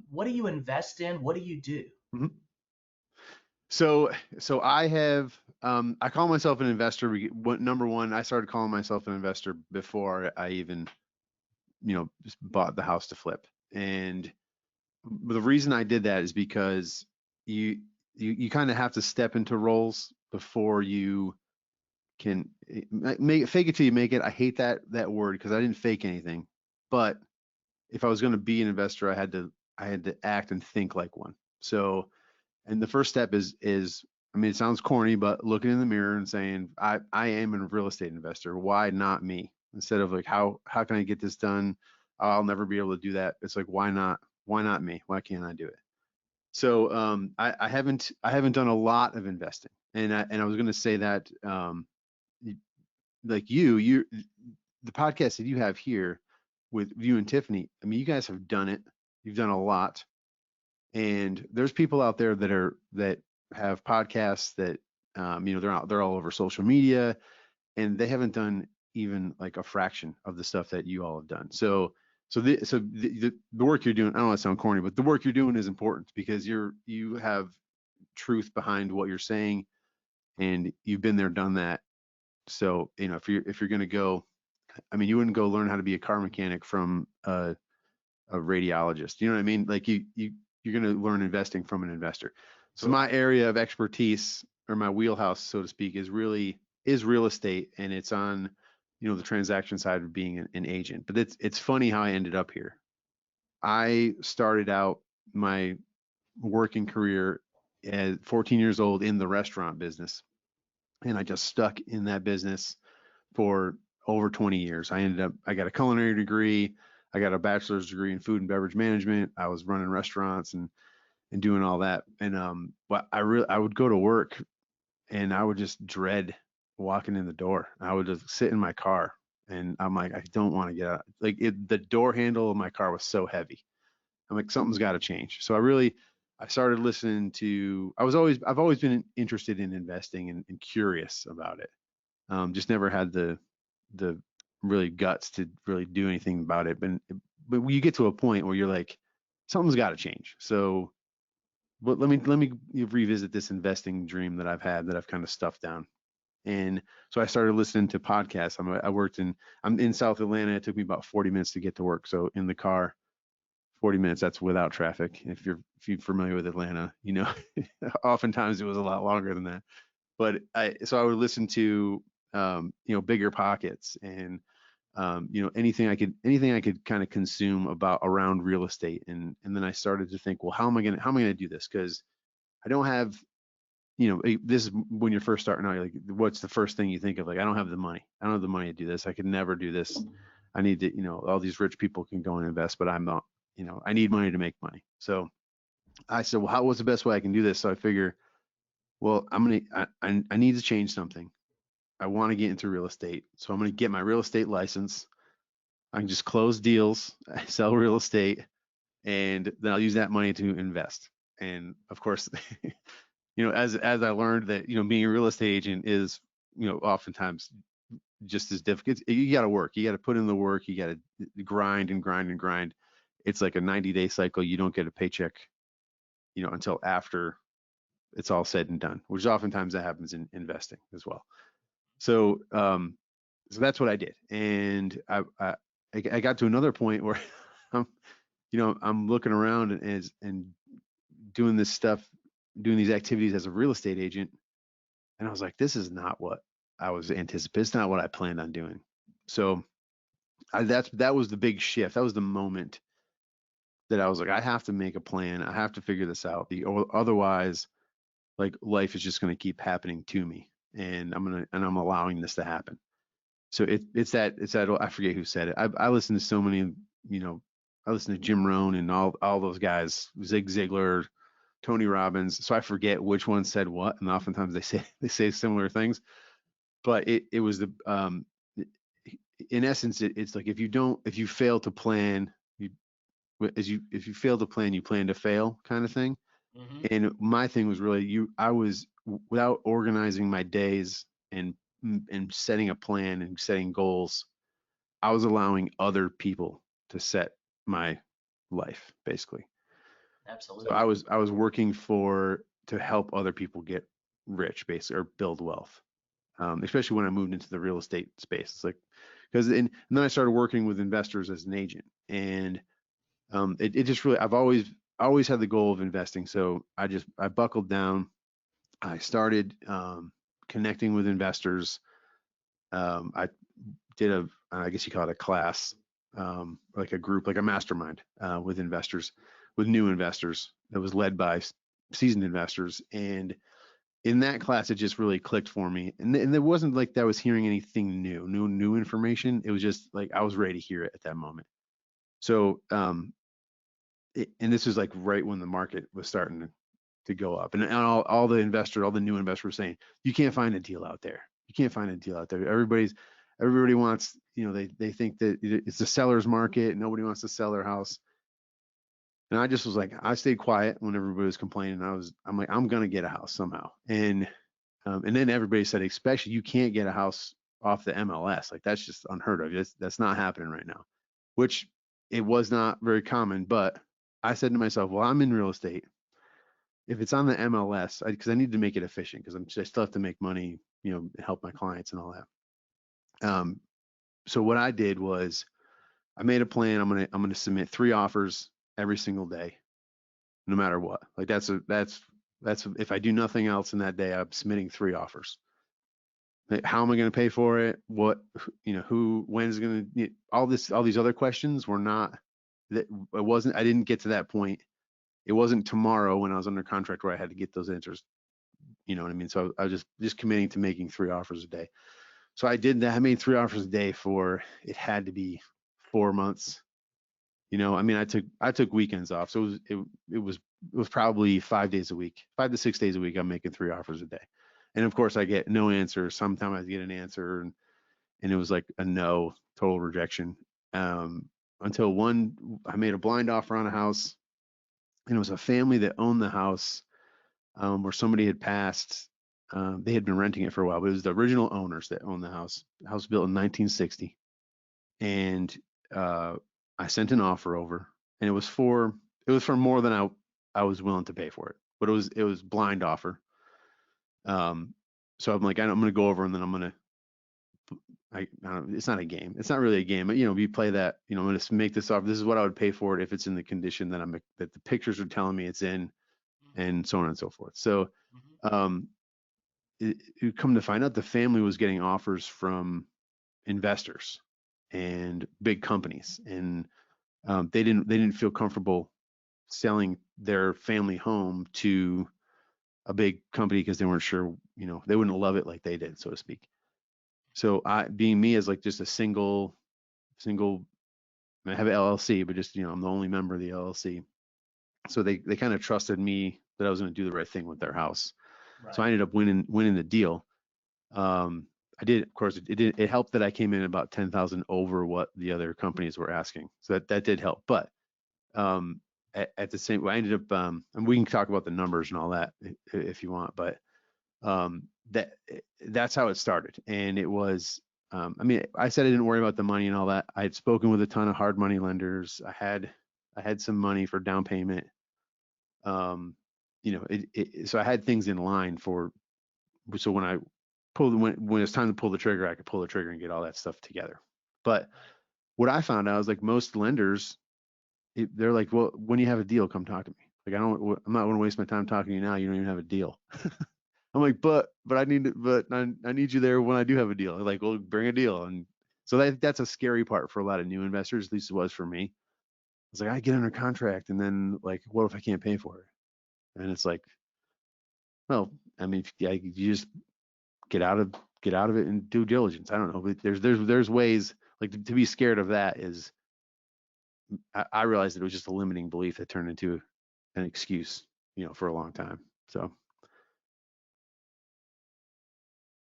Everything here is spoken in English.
What do you invest in? What do you do? Mhm. So I have I call myself an investor. Number one, I started calling myself an investor before I even just bought the house to flip. And the reason I did that is because you you kind of have to step into roles before you can make it, fake it till you make it. I hate that word because I didn't fake anything. But if I was going to be an investor, I had to act and think like one. So, and the first step is I mean, it sounds corny, but looking in the mirror and saying, I am a real estate investor. Why not me? Instead of like, how can I get this done? I'll never be able to do that. It's like, why not? Why not me? Why can't I do it? So I haven't done a lot of investing, and I was going to say that like you the podcast that you have here with you and Tiffany. I mean, you guys have done it. You've done a lot, and there's people out there that have podcasts that they're all over social media, and they haven't done even like a fraction of the stuff that you all have done. So the work you're doing, I don't want to sound corny, but the work you're doing is important because you have truth behind what you're saying, and you've been there, done that. So if you're going to go, I mean, you wouldn't go learn how to be a car mechanic from a radiologist. You know what I mean? Like you're going to learn investing from an investor. So Cool. my area of expertise, or my wheelhouse, so to speak, is real estate, and it's on the transaction side of being an agent. But it's funny how I ended up here. I started out my working career at 14 years old in the restaurant business, and I just stuck in that business for over 20 years. I got a culinary degree. I got a bachelor's degree in food and beverage management. I was running restaurants and doing all that. And but I would go to work and I would just dread walking in the door. I would just sit in my car and I'm like, I don't want to get out. Like the door handle of my car was so heavy. I'm like, something's got to change. So I started listening to. I've always been interested in investing and curious about it. Just never had the really guts to really do anything about it. But when you get to a point where you're like, something's got to change. So, but let me revisit this investing dream that I've had that I've kind of stuffed down. And so I started listening to podcasts. I'm in South Atlanta. It took me about 40 minutes to get to work. So in the car, 40 minutes, that's without traffic. If you're familiar with Atlanta, oftentimes it was a lot longer than that. But I would listen to Bigger Pockets and anything I could kind of consume about around real estate. And then I started to think, well, how am I gonna do this? Because I don't have, this is when you're first starting out, you're like, what's the first thing you think of? Like, I don't have the money. I don't have the money to do this. I could never do this. I need to, all these rich people can go and invest, but I'm not, I need money to make money. So I said, well, what's the best way I can do this? So I figure, well, I need to change something. I want to get into real estate. So I'm going to get my real estate license. I can just close deals, sell real estate, and then I'll use that money to invest. And of course, as I learned that, being a real estate agent is, oftentimes just as difficult. You got to work. You got to put in the work. You got to grind and grind and grind. It's like a 90-day cycle. You don't get a paycheck, until after it's all said and done, which oftentimes that happens in investing as well. So, so that's what I did. And I got to another point where I'm, I'm looking around and doing this stuff, doing these activities as a real estate agent. And I was like, this is not what I was anticipating. It's not what I planned on doing. So that was the big shift. That was the moment that I was like, I have to make a plan. I have to figure this out. Otherwise, like life is just going to keep happening to me, and I'm allowing this to happen. So it's that I forget who said it. I listen to so many, you know, I listen to Jim Rohn and all those guys, Zig Ziglar, Tony Robbins. So I forget which one said what, and oftentimes they say similar things. But it was in essence it's like if you fail to plan, if you fail to plan, you plan to fail, kind of thing. Hmm. And my thing was really I was, without organizing my days and setting a plan and setting goals, I was allowing other people to set my life, basically. So Absolutely. I was working to help other people get rich, basically, or build wealth. Especially when I moved into the real estate space. It's like, and then I started working with investors as an agent, and it just really, I've always had the goal of investing. So I buckled down. I started connecting with investors. I did I guess you call it a class, like a group, like a mastermind with investors, with new investors that was led by seasoned investors. And in that class, it just really clicked for me. And it wasn't like that I was hearing anything new information. It was just like I was ready to hear it at that moment. So, and this was like right when the market was starting to go up, and all the investors, all the new investors were saying, you can't find a deal out there. You can't find a deal out there. Everybody wants, they think that it's a seller's market. Nobody wants to sell their house. And I just was like, I stayed quiet when everybody was complaining. I'm like, I'm gonna get a house somehow. And then everybody said, especially you can't get a house off the MLS. Like that's just unheard of. That's not happening right now, which it was not very common. But I said to myself, well, I'm in real estate. If it's on the MLS, because I need to make it efficient, because I still have to make money, help my clients and all that. So what I did was I made a plan. I'm gonna submit 3 offers every single day, no matter what. Like that's if I do nothing else in that day, I'm submitting 3 offers. How am I going to pay for it? What, when's going to, all these other questions were not, I didn't get to that point. It wasn't tomorrow when I was under contract where I had to get those answers. You know what I mean? So I was just committing to making 3 offers a day. So I did that. I made 3 offers a day it had to be 4 months. I mean, I took weekends off. So it was probably 5 days a week, 5 to 6 days a week. I'm making 3 offers a day. And of course I get no answer. Sometimes I get an answer, and it was like a no, total rejection. Until I made a blind offer on a house, and it was a family that owned the house, where somebody had passed. They had been renting it for a while, but it was the original owners that owned the house. The house was built in 1960. And I sent an offer over, and it was for more than I was willing to pay for it, but it was blind offer. So I'm like, I'm going to go over, and then I don't, it's not a game. It's not really a game, but we play that, I'm going to make this offer. This is what I would pay for it if it's in the condition that the pictures are telling me it's in, and so on and so forth. So, Mm-hmm. it come to find out the family was getting offers from investors and big companies, and they didn't feel comfortable selling their family home to a big company because they weren't sure, they wouldn't love it like they did, so to speak. So being me as like just a single, I have an LLC, but just, I'm the only member of the LLC. So they kind of trusted me that I was going to do the right thing with their house. So I Right. ended up winning the deal. I did, of course, it helped that I came in about 10,000 over what the other companies were asking. So that did help. But at the same, I ended up, and we can talk about the numbers and all that if you want, but um, that that's how it started. And it was, I mean, I said I didn't worry about the money and all that. I had spoken with a ton of hard money lenders. I had some money for down payment. So I had things in line so when it's time to pull the trigger, I could pull the trigger and get all that stuff together. But what I found out is like most lenders, they're like, well, when you have a deal, come talk to me. Like I'm not going to waste my time talking to you now. You don't even have a deal. I'm like, but I need you there when I do have a deal. They're like, well, bring a deal. And so that's a scary part for a lot of new investors. At least it was for me. It's like I get under contract, and then like, what if I can't pay for it? And it's like, well, I mean, yeah, you just get out of it and due diligence. I don't know, but there's ways, like, to be scared of that is, I realized that it was just a limiting belief that turned into an excuse, for a long time. So